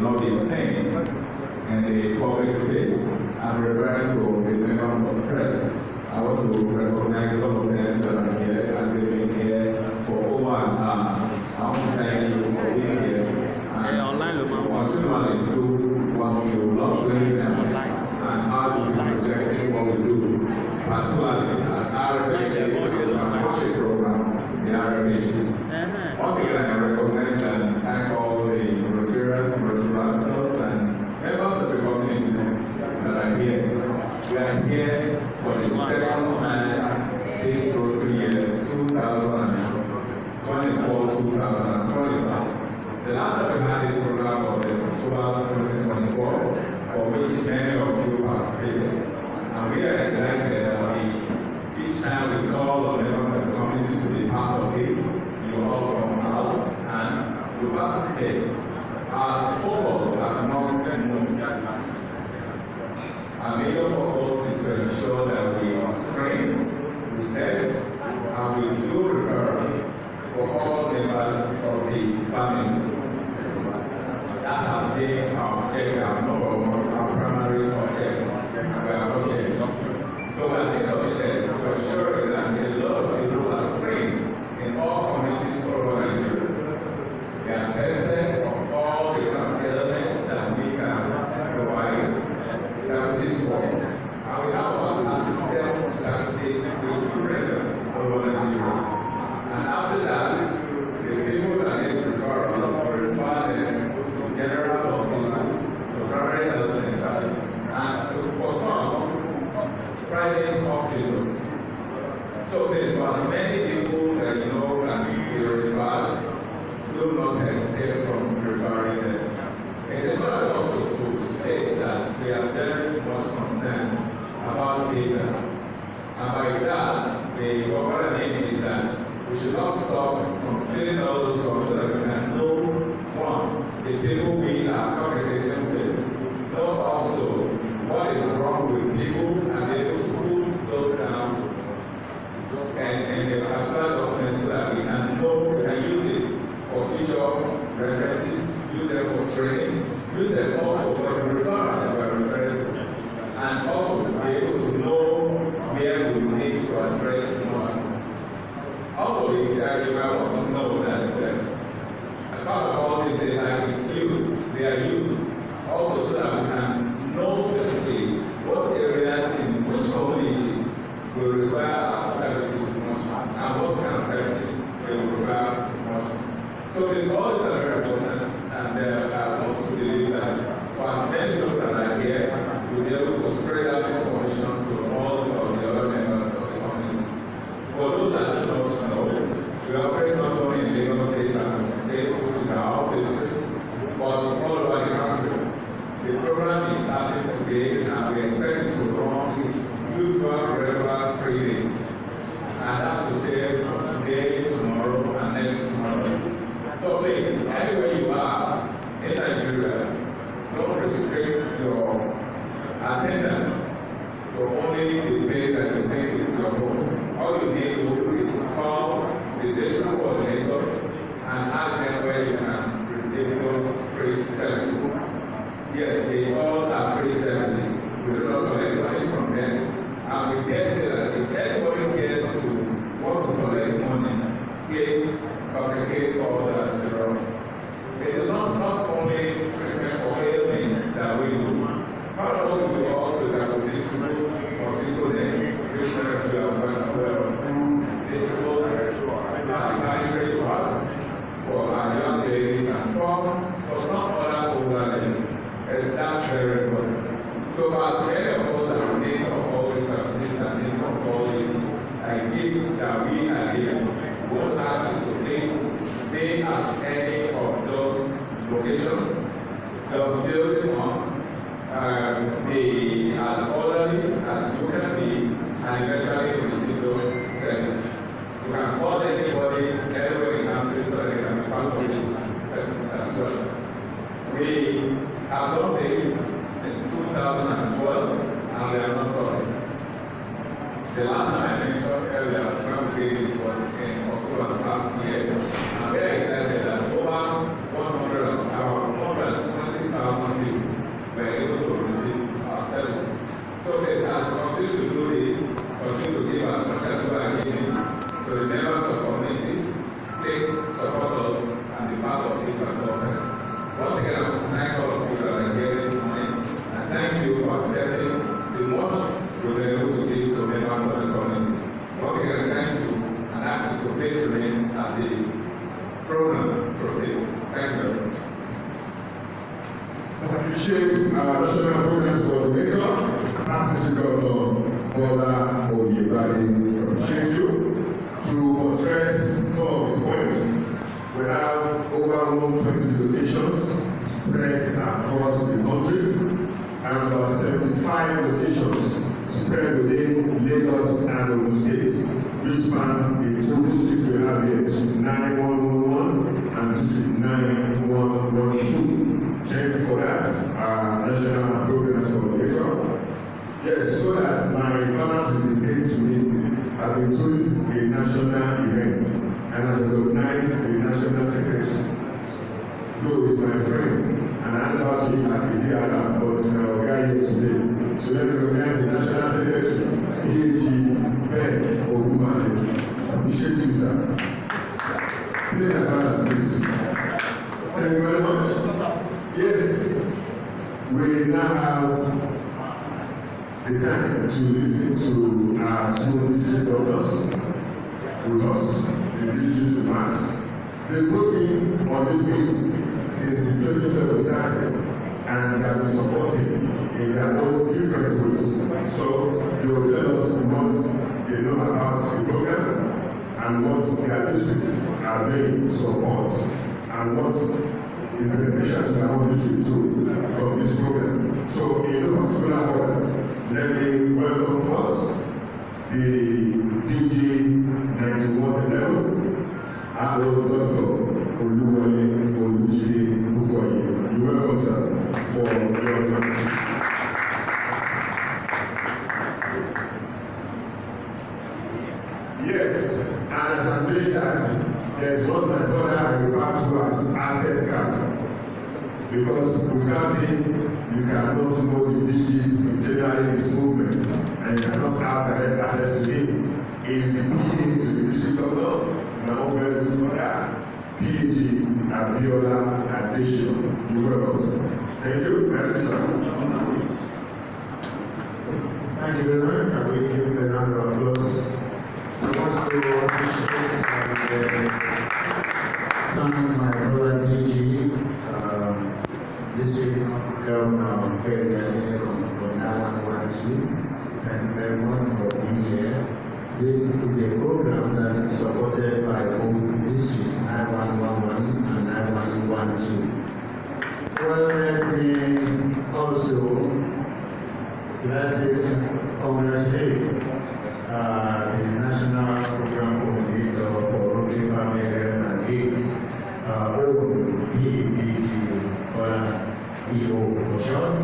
not be seen in the public space. I'm referring to the members of the press. I want to recognize all of them that are here and they've been here for over an hour. I want to thank you for being here. And continually do what you love doing and how you projecting what we do. Particularly at RFHD, the membership program, the RFHD. Once again, I recognize and thank all the Rotarians, Rotarantals, and members of the community that are here. We are here for the second time this Rotary year, 2024-2025. The last time we had this program was in October 2024, for which many of you participated. And we are excited that each time we call on members of the community to be part of this, you all come out and you participate. Our focus are not moved. Our major focus is to ensure that we screen, we test, and we do referrals for all members of the family. That has been our objective, our primary objective. We have not changed. So we are still committed to ensuring that a lot of people are screened in all communities all over Nigeria. We are tested of all the elements that we can provide services for. And we have about 37 services which we render all over Nigeria. And after that, the people that need referrals will refer them to general hospitals, to primary health centers, and for some private hospitals. So there's as many people that you know can be referred. Do not hesitate from referring them. It is important also to state that we are very much concerned about data. And by that, the overall aim is that we should not stop from filling all those forms so that we can know, one, the people we are communicating with, know also what is wrong with people and be able to put those down and the actual document so that we can know, we can use it for future references, use them for training, use them also for the referrals we are referring to, and also to be able to know where we need to address more. Also, you might want to know that as part of all this data, it's used, they are used also so that we can know specifically what areas in which communities will require our services much and what kind of services they will require much. So these all these are very important, and I want to believe that for as many people that are here, we'll be able to spread out information to all of the other members of the community. For those that do not know, we operate not only in Lagos State and Ogun State, which is our district, but all over the country. The program is starting today, and we expect it to run its usual regular 3 days. And that's to say from today, tomorrow, and next tomorrow. So please, anywhere you are in Nigeria, don't restrict your attendance to only the place that you think is your home. All you need to do is call the district coordinators and ask them where you can receive those free services. Yes, they all are free services. We do not collect money from them. And we dare say that if anybody cares to want to collect money, please communicate all that to us. It is not only treatment for ailments that we do. Part of what we do also that we distribute mosquito nets, which many of you are well aware of. Distribute sanitary pads for our young ladies and for some other older ladies. And that's very important. So as many of us that need of all these services and need of all these gifts that we are given, we won't ask you to please be at any of those locations, those building ones, be as orderly as you can be, and eventually receive those services. You can call anybody anywhere in the country so that they can be part of these services as well. We have done this since 2012, and we are not sorry. The last time I mentioned earlier, when we did this was in October last year. I'm very excited that over 120,000 So let us continue to do this, continue to give as much as we are giving to the members of the community. Please support us and be part of this conference. Once again, I want to thank all of you that are here this morning, and thank you for accepting the much we've been able to give to members of the community. Once again, thank you, and ask you to please remain as the program proceeds. Thank you very much. I appreciate our national programs coordinator, Assistant Governor Bola Oyebade. Appreciate you to address some of his points. We have over 120 locations spread across the country, and about 75 locations spread within Lagos and Ogun State, which spans the two districts we have here, District 9111 and District 9112. Thank you for that, National Programs Coordinator. Yes, so that my partners will be paid to me. I've been told this is a national event, and I recognize the national secretary. Though is my friend, and I know how to him as a dear, but our guy here today. So let me recognize the national secretary, PhD Ben Ogumale. Appreciate you, sir. Play that balance, please. Thank you very much. Yes, we now have the time to listen to our two district governors with us, the district demands. They've working on this case since the 2012 started, and they have been supporting in their own different ways. So they will tell us what they know about the program and what their districts are doing to support and what is beneficial to our district too from this program. So in no particular order, let me welcome first the DG 9111, our Dr. Oluwole Olujide Bukoye. You're welcome, sir, for your comments. Yes, and as I'm doing that, there's what my brother I refer to as access card. Because without it, you cannot know the DG's internally his movement, and you cannot have direct access to him. He is the PA to the district governor, now very good for that. PhD Abiola Adesina. You were welcome. Thank you. Very sir. Thank you very much. I will give you a round of applause. I want to appreciate and thank my brother DG, District Governor Federal for 912. Thank you very much for being here. This is a program that is supported by both districts 9111 and 9112. Well, let me also congratulate the National Program Coordinator for Rotary Family Health Days, PAPG, or EO for short. I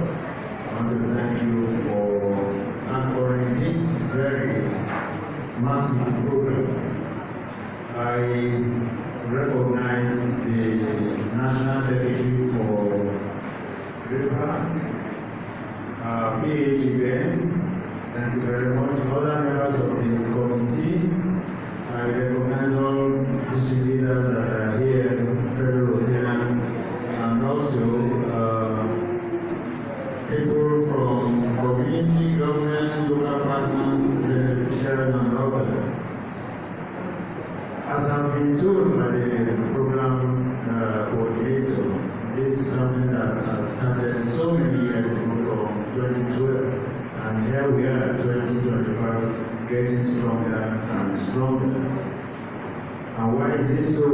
want to thank you for anchoring this very massive program. I recognize the National Secretary for RFHD, PHEN. Thank you very much. Other members of the committee, I recognize all district leaders that are here, fellow Rotarians, and also people from community, government, local partners, beneficiaries, and others. As I've been told by the program coordinator, this is something that has started so many years ago from 2012. And here we are, 2025, getting stronger and stronger. And why is this so?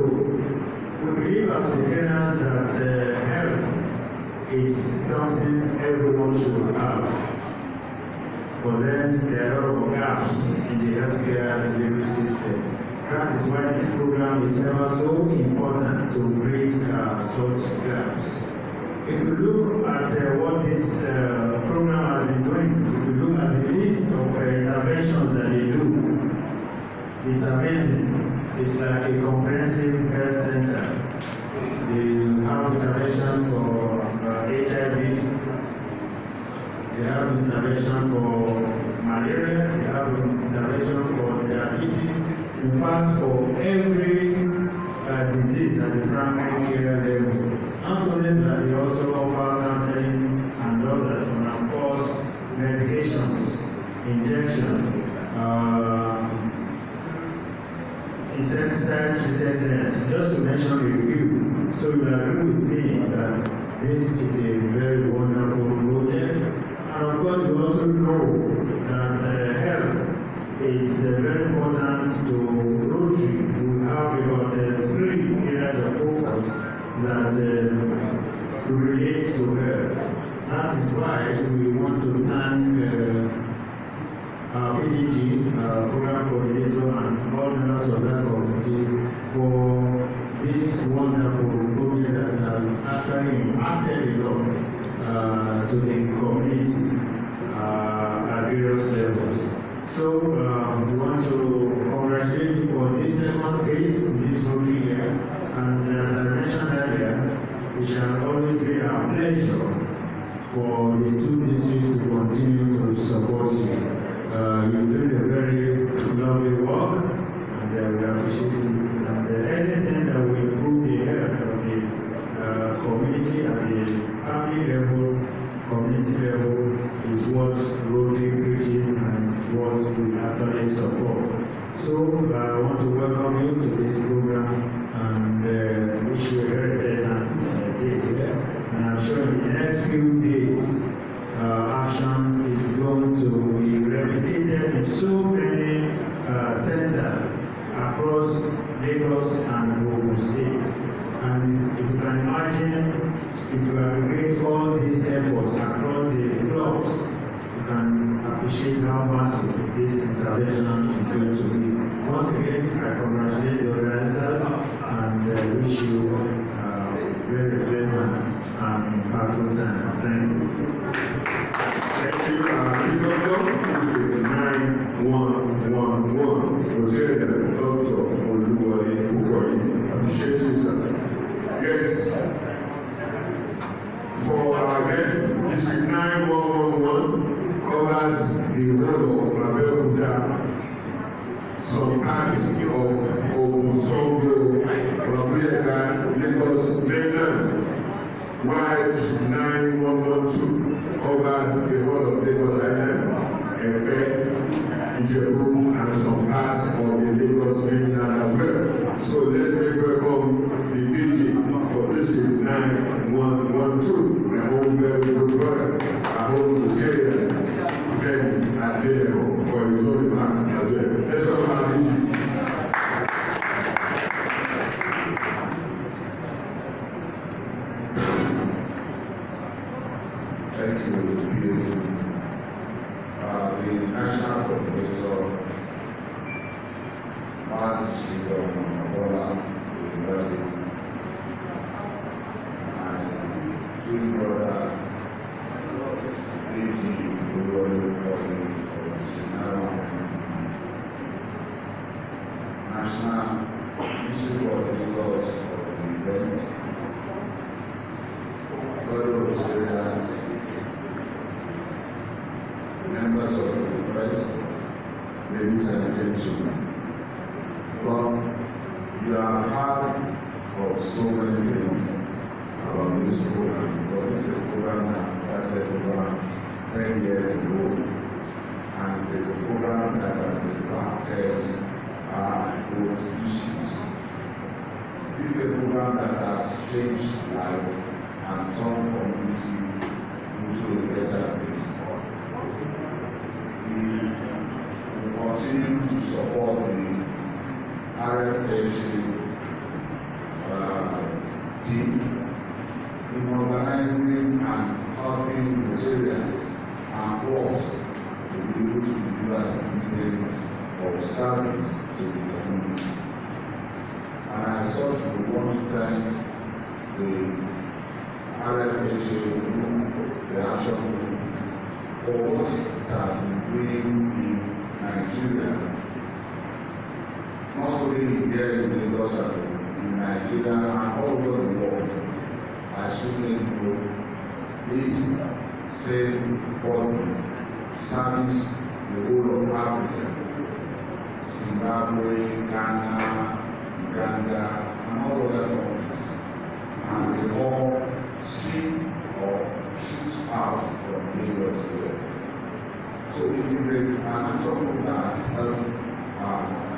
We believe as Rotarians that health is something everyone should have. But then there are a lot of gaps in the healthcare delivery system. That is why this program is ever so important to bridge such gaps. If you look at what this program has been doing, if you look at the list of interventions that they do, it's amazing. It's like a comprehensive health center. They have interventions for HIV, they have have intervention for malaria, we have intervention for diabetes. In fact, for every disease at the primary care level. Not only that, we also offer counseling and others, and of course, medications, injections, insecticide treatedness, just to mention a few. So you agree with me that this is a very wonderful project. And of course, we also know that health is very important to Rotary. We have about 3 areas of focus that relate to health. That is why we want to thank our PDG, Program Coordinator, and all members of that committee for this wonderful project that has actually impacted a lot to the community at various levels. So we want to congratulate you for this second phase in this Rotary year. And as I mentioned earlier, it shall always be our pleasure for the 2 districts to continue to support you. You're doing a very lovely work, and we appreciate it. And anything that will improve the health of the community at the family level, community level, is what Rotary preaches and is what we actually support. So I want to welcome you to this program and wish you a very pleasant day here. And I'm sure in the next few days, action is going to be replicated in so many centers across Lagos and Ogun State. And if you can imagine, if you aggregate all these efforts across the blocks, you can appreciate how massive this intervention is going to be. Once again, I congratulate the organizers and wish you very pleasant and impactful time. Thank you. Thank you. This is 9111. Rotarian Dr. Oluwole Ukori. Appreciate you, sir. Yes. For our guests, District 9111 covers the whole of Abeokuta, some parts of Ogunsogo, Malaria, Lagos, mainland, while District 9112 covers the whole of Lagos Island, Epe, Ijebu, and some parts of the Lagos mainland as well. So let's make welcome the DJ for District 9112, my own very good brother, our own Rotarian, Femi Adeleko, for his own remarks as well. Let's welcome our DJ. Thank you, the National Coordinator, Master Mabola, and 2 brother, National Institute Coordinators of the event, fellow Rotarians, members of the press, ladies and gentlemen. Well, you are part of so many things about this program, but this is a program that started over 10 years ago, and it is a program that has impacted our old districts. This is a program that has changed life and turned community into a better place. We will continue to support the RFHD team in organizing and helping Rotarians and boards to be able to deliver dividends of service to the community. And as such, we want to thank the RFHD group, the action group, for what it has been doing in Nigeria, not only here in Lagos, in Nigeria and all over the world. As you may know, this same body service the whole of Africa, Zimbabwe, Ghana, Uganda, and all other countries, and they all stream or shoot out from Lagos there. So it is an action that helps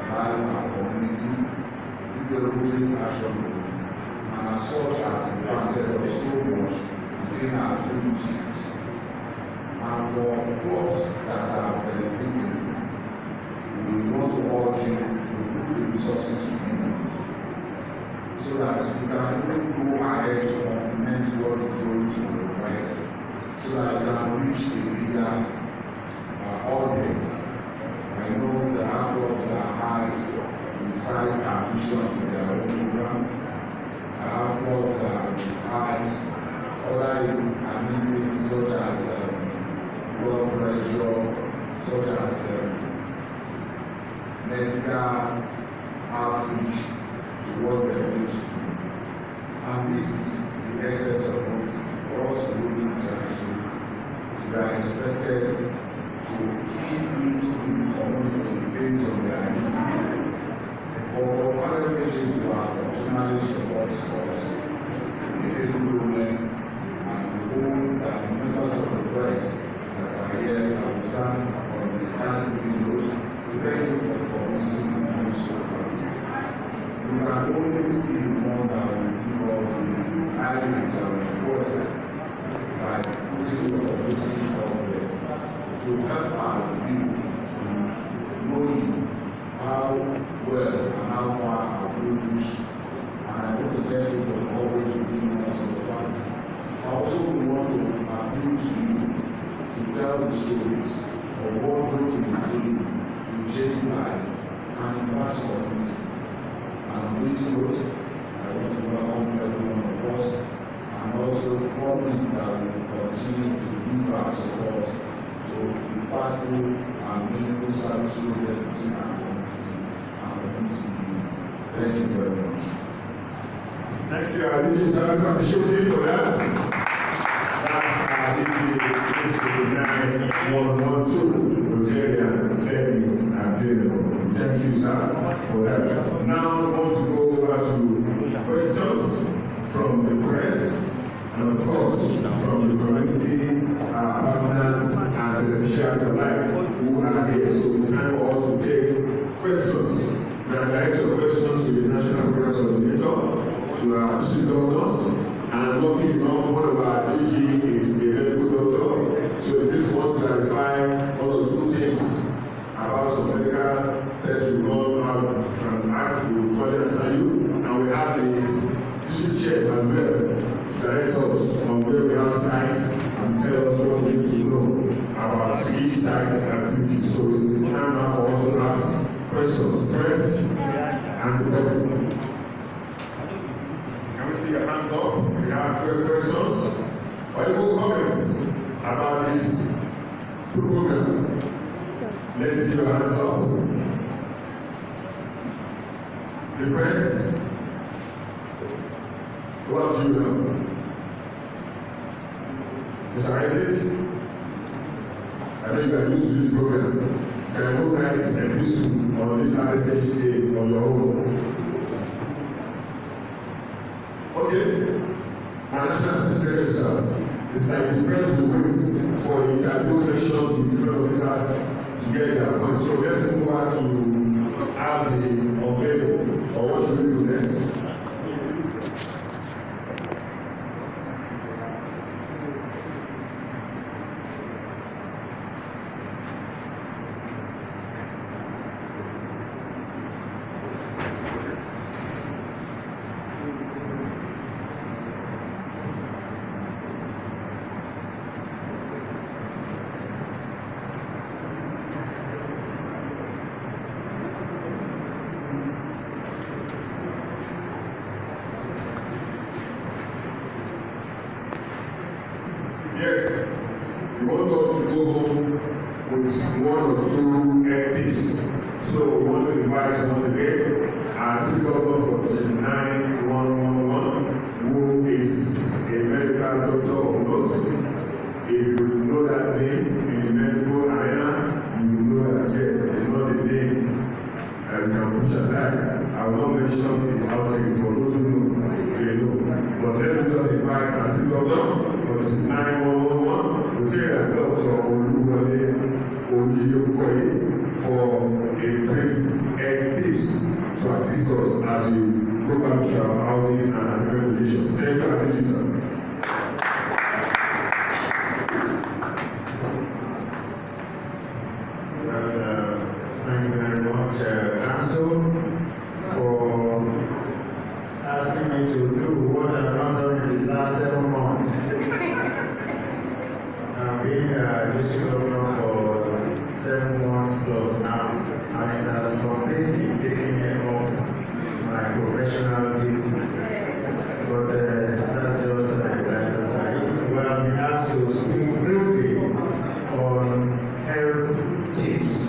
by our community. It is a Rotary action group, and as such has impacted us so much within our two districts. And for clubs that are benefiting, we want to urge you to put the resources you need so that you can go ahead to complement what is going to be provided, so that you can reach a bigger audience. I know the clubs are high in size and vision to their own program. Our clubs are high other amenities such as blood pressure, such as medical outreach to what they need to do. And this is the essence of it. For us to do international, we are expected to keep into the community based on their needs. For RFHD to have optimally support us, it is a good moment, and we hope that the members of the press that are here will stand on this council windows to thank you for the publicity you do so far. You can only be more than because the island are requested by putting the publicity out there to help our people knowing how well and how far our people reach. And I want to tell you for the coverage of the members of the party. I also want to appeal to you to tell the stories of what Rotary is doing to change life and impact community. And on this note, I want to welcome every one of us and also promise that we will continue to give our support to impactful and meaningful service to the community and community. Thank you very much. Thank you, Aditi. So I'm appreciative for that. That's Aditi 91112, Rosaria, Fairview, and Payable. Thank you, sir, for that. Now I want to go over to questions from the press and, of course, from the community, partners, and beneficiaries alike who are here. So it's time for us to take questions. We are directing your questions to the National Program Coordinator, to our district governors, and lucky enough, one of our DG is a medical doctor. So if this wants to clarify one or two things about some medical tests we run, can ask, we will further answer you. And we have the district chairs as well to direct us on where we have sites and tell us what we need to know about each site's activities. So it's time now for us to ask questions, press and the public. See your hands up. If you have questions or even comments about this program, let's see your hands up. The press, what's you now? Mr. Isaac, I know you are new to this program. Can you write a epistle on this RFHD on your own? Okay, my national secretary, sir, it's like the press will wait for the interview sessions with different officers to get their point. So let's move on to have the unveiling, or what should we do next? Yes, we want us to go home with one or two tips. So we want to invite once again our chief governor for District 9111, who is a medical doctor of note. 911. We say that Dr. Oluwole Oyekoye for a brief health tips to assist us as we go back to our houses and our different conditions. Thank you, sir. Thank you very much, Council, for asking me to do what I've not done in the last 7 months. I've been district governor for 7 months plus now, and it has completely taken me off my professional duty. But that's just that aside. We have been asked to speak briefly on health tips.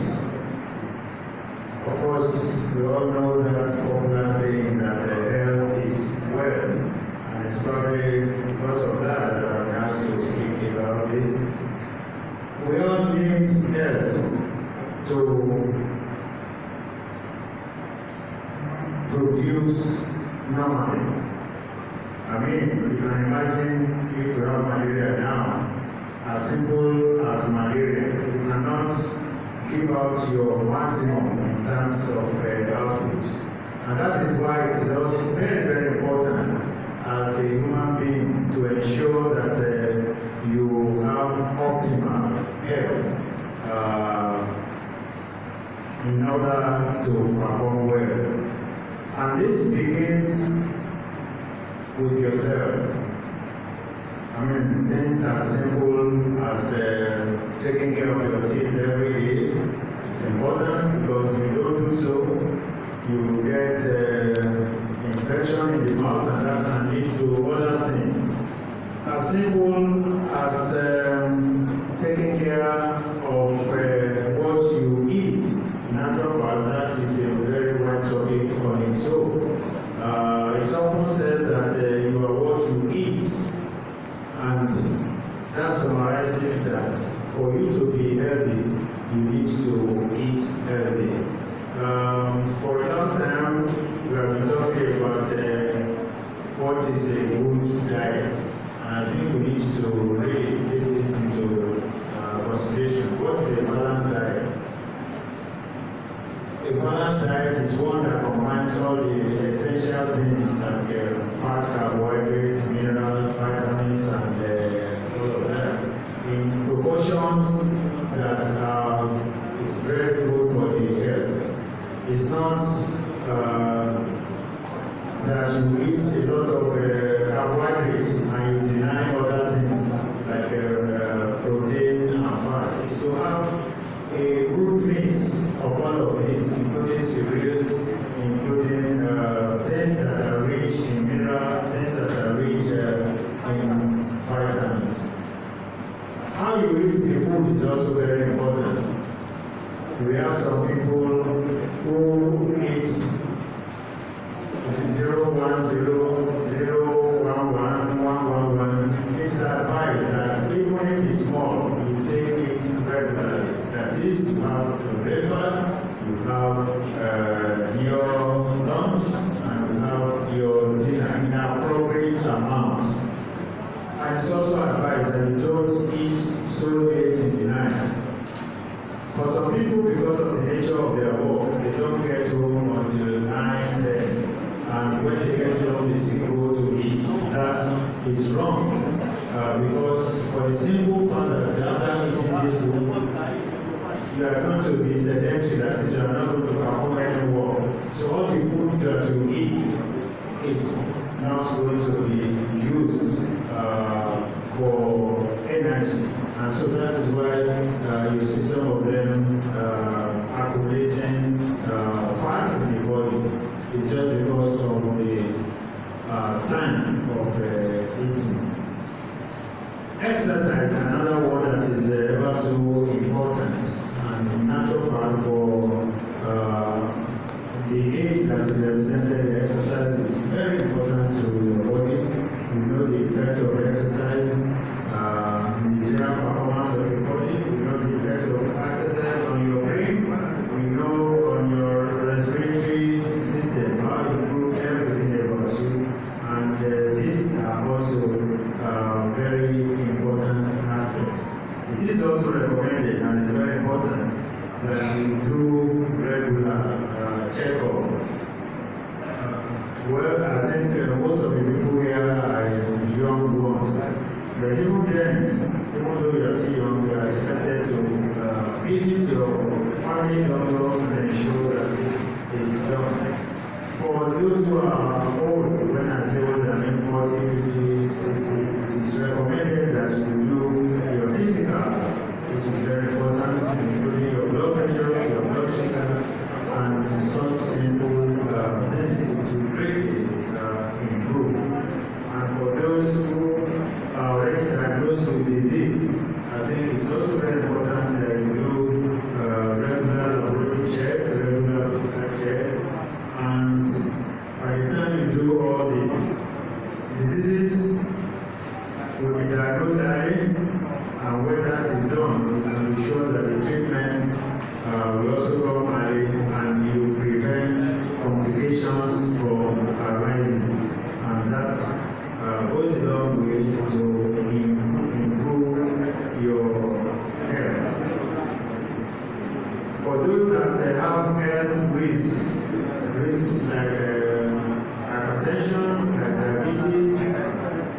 Of course, we all know that popular saying that health is wealth, and it's probably because of that that I'm asked to speak about this. We all need health to produce normally. I mean, you can imagine if you have malaria now, as simple as malaria, you cannot give out your maximum in terms of output. And that is why it is also very, very important as a human being to ensure that you have optimal health in order to perform well. And this begins with yourself. I mean, things as simple as taking care of your teeth every day. It's important because if you don't do so, you will get infection in the mouth, and that can lead to other things. As simple as taking care of what you eat. In actual fact, that is a very wide topic on its own. It's often said that you are what you eat. And that summarizes that for you to be healthy, you need to eat healthy. For a long time, we have been talking about what is a good diet. And I think we need to really take this into consideration. What is a balanced diet? A balanced diet is one that combines all the essential things like fat, carbohydrates, minerals, vitamins, and all of that in proportions that are very good for the health. It's not that you eat a lot of carbohydrates and you deny other things like protein and fat. It's to have a good mix of all of these, including cereals, including things that are rich in minerals, things that are rich in vitamins. How you eat the food is also very important. We have some people who eat 0, 1, 0, 0, 1, 1, 1, 1, 1. It's advised that even if it's small, you take it regularly. That is, you have your breakfast, you have your lunch, and you have your dinner in appropriate amounts. And it's also advised that you don't eat so late in the night. For some people, because of the nature of their work, they don't get home until 9, 10. And when they get home, they still go to eat. That is wrong. Because for the simple fact that after eating this food, you are going to be sedentary, that is, you are not going to perform any work. So all the food that you eat is not going to be used for energy. And so that is why you see some of them accumulating fat in the body. It's just because of the time of eating. Exercise, another one that is ever so important, and in natural fact for the age that is represented, exercise is very important to your body. We know the effect of exercise in the general performance of your body. We know the effect of exercise on your brain. We know on your respiratory system, how it improves everything about you. And these are also very important. then, even though you are still young, you are expected to visit your family doctor and ensure that this is done. For those who are old, when I say older, I mean 40, 50, 60, it is recommended that you do your physical, which is very important, including your blood pressure, your blood sugar, and such simple things to greatly improve. And for those who are already diagnosed with disease, I think it's also very important that you do regular laboratory check, regular physical check, and by the time you do all these diseases will be diagnosed early, and when that is done, you can be sure that the treatment will also come early, and you prevent complications from arising, and that goes a long way to improve your health. For those that have health risks like hypertension, like diabetes,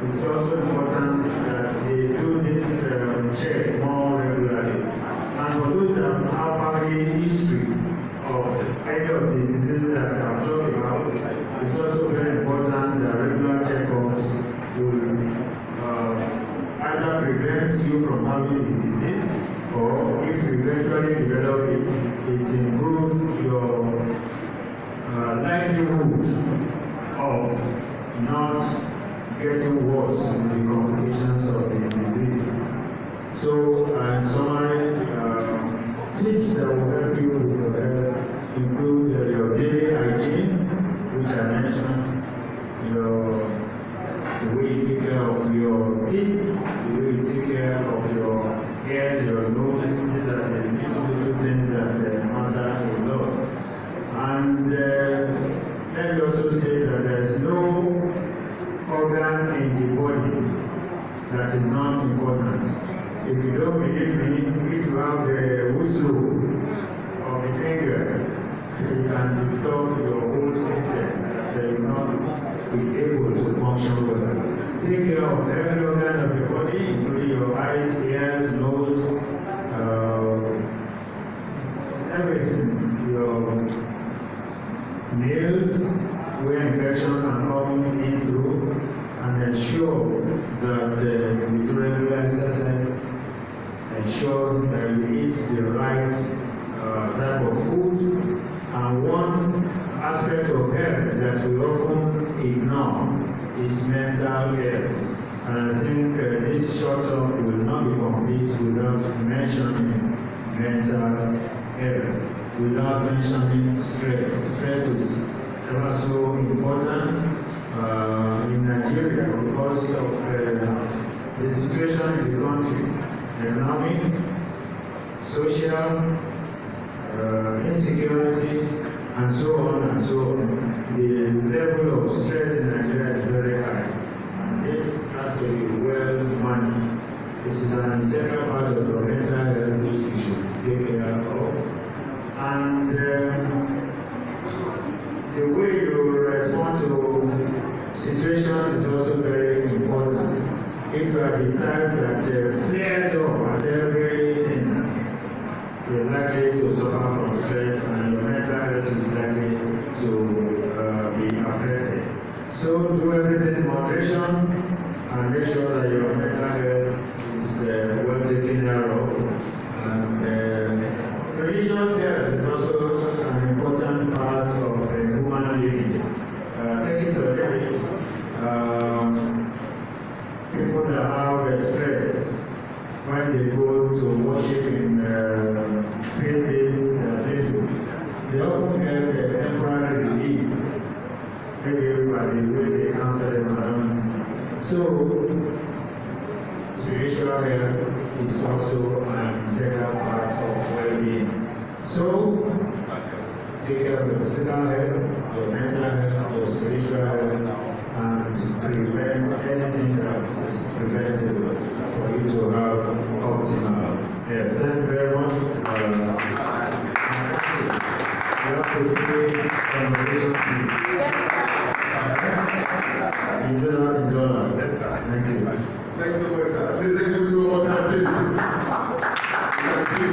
it's also important that they do this check more regularly. And for those that have family history of any of the diseases that I'm talking about, it's also very important that regular checkups will either prevent you from having the disease, or if you eventually develop it, it improves your likelihood of not getting worse with the complications of the disease. So, in summary, tips that will help you with your health include your daily hygiene, which I mentioned, the way you take care of your teeth, the way you take care of your ears, your nose. These are the little things that matter a lot. And let me also say that there is no organ in the body that is not important. If you don't believe me, if you have a whistle of the finger, it can disturb your whole system, that you will not be able to function well. Take care of every organ of your body, including your eyes, ears, nose, everything. Your nails, where infection can come in through, and ensure that you do regular exercise, ensure that you eat the right type of food. And one aspect of health that we often ignore is mental health. And I think this short talk will not be complete without mentioning mental health, without mentioning stress. Stress is ever so important in Nigeria because of the situation in the country, economic, social, insecurity, and so on and so on. The level of stress in Nigeria is very high, and this has to be well managed. This is an integral part of your mental health which you should take care of. And the way you respond to situations is also very important. If you are the type that flares up at everything, you're likely to suffer from stress, and your mental health is likely to be affected. So do everything in moderation and make sure that your mental health is well taken care of. And religious health is also an important part of human living. Take it to a limit. People that have stress, when they go to worship in faith-based places, they often get a temporary relief, maybe by the way they counsel them around. So, spiritual health is also an integral part of well-being. So, take care of your physical health, your mental health, your spiritual health, and prevent anything that is preventable for you to have optimal health. Thank you very much. You have to pay conversation fee. You do that in dollars. Thank you. Thanks so much, sir. see.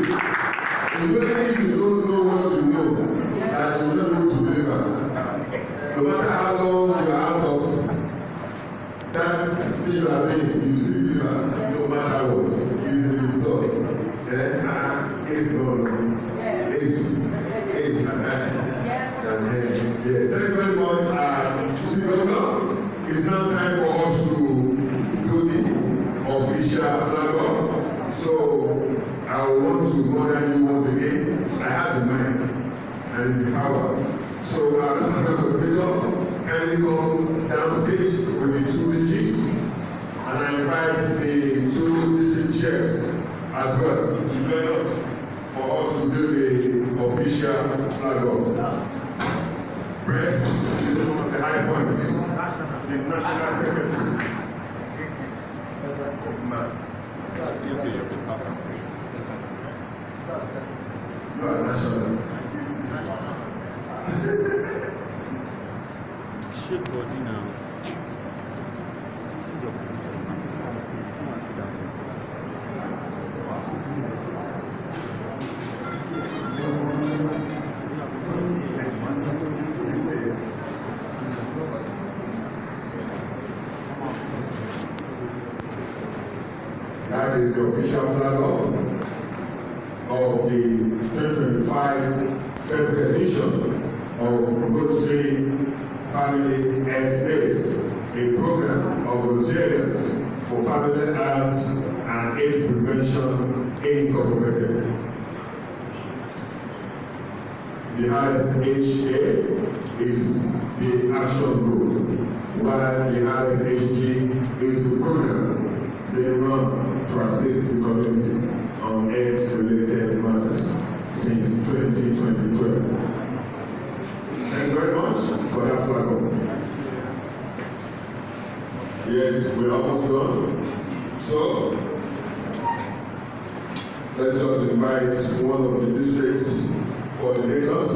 It's only if you don't know what you know that you will not be able to deliver. No matter how long you are out of that thing you are doing, you still deliver. No matter what, it's in the blood. It's not. It's fantastic. Yes. Yes. Thank you very much. It's now time for us to do the official flag off. So I want to honor you once again. I have the mind and the power. So our coordinator kindly come downstage with the 2 digits, and I invite the 2-digit chairs as well to join us for us to do the official flag off. Press the high points, the national secretary. No, national. Shit body now. That is the official flag off of the 2025 February edition of Rotary Family Health Days, a program of Rotarians for family health and AIDS prevention incorporated. The RFHD is the action group, while the RFHD is the program they run to assist the community on AIDS-related matters since 2012. Thank you very much for that flag off. Yes, we are almost done. So, let's just invite one of the district coordinators,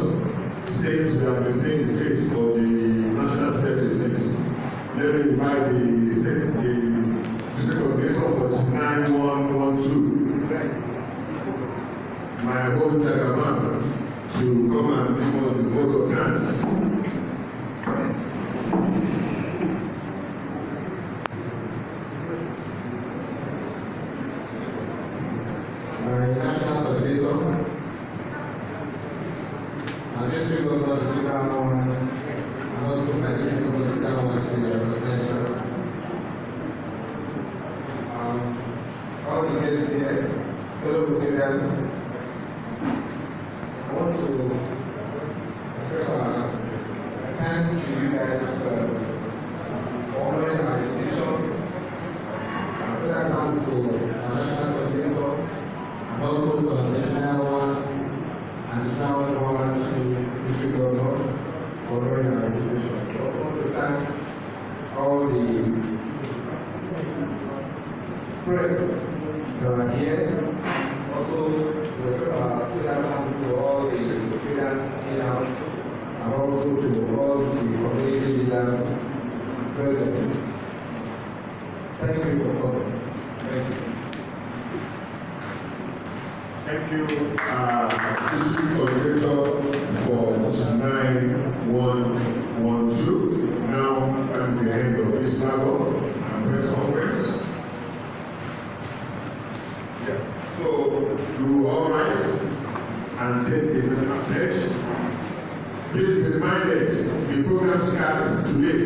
since we have been seeing the face of the national secretary since. Let me invite the district coordinator for 9112. My home Tagaman to come and be one of the vote of hands. My national coordinator, my district governor, the Sierra Leone, and also my district political organizations. All the guests here, fellow Rotarians, I want to express our thanks to you guys for honoring our invitation, and special thanks to our national coordinator, and also to our national one and national one to district governors for honoring our invitation. I also want to thank all the press that are here. Also, thanks to all the students in-house, and also to all the community leaders present. Thank you for coming. Thank you. Thank you, district coordinator for 9112. Now, that is the end of this flag off and press conference. So, we will all rise and take the national pledge. Please be reminded, the program starts today.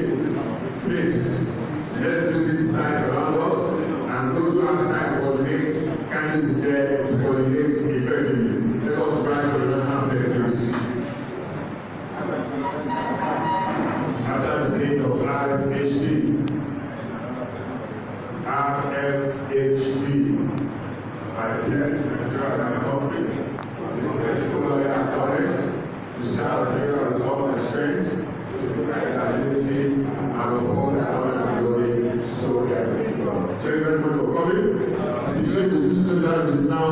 Please, let's visit sites around us, and those who have site coordinate can be there to coordinate effectively. Let us rise for the national pledge, please. After the saying of RFHD, RFHD. I declare to Nigeria and my country, faithful loyal and honest, to serve Nigeria with all my strength, to protect our unity, and uphold our honor and glory, so help me God. Thank you very much for coming. The district that is now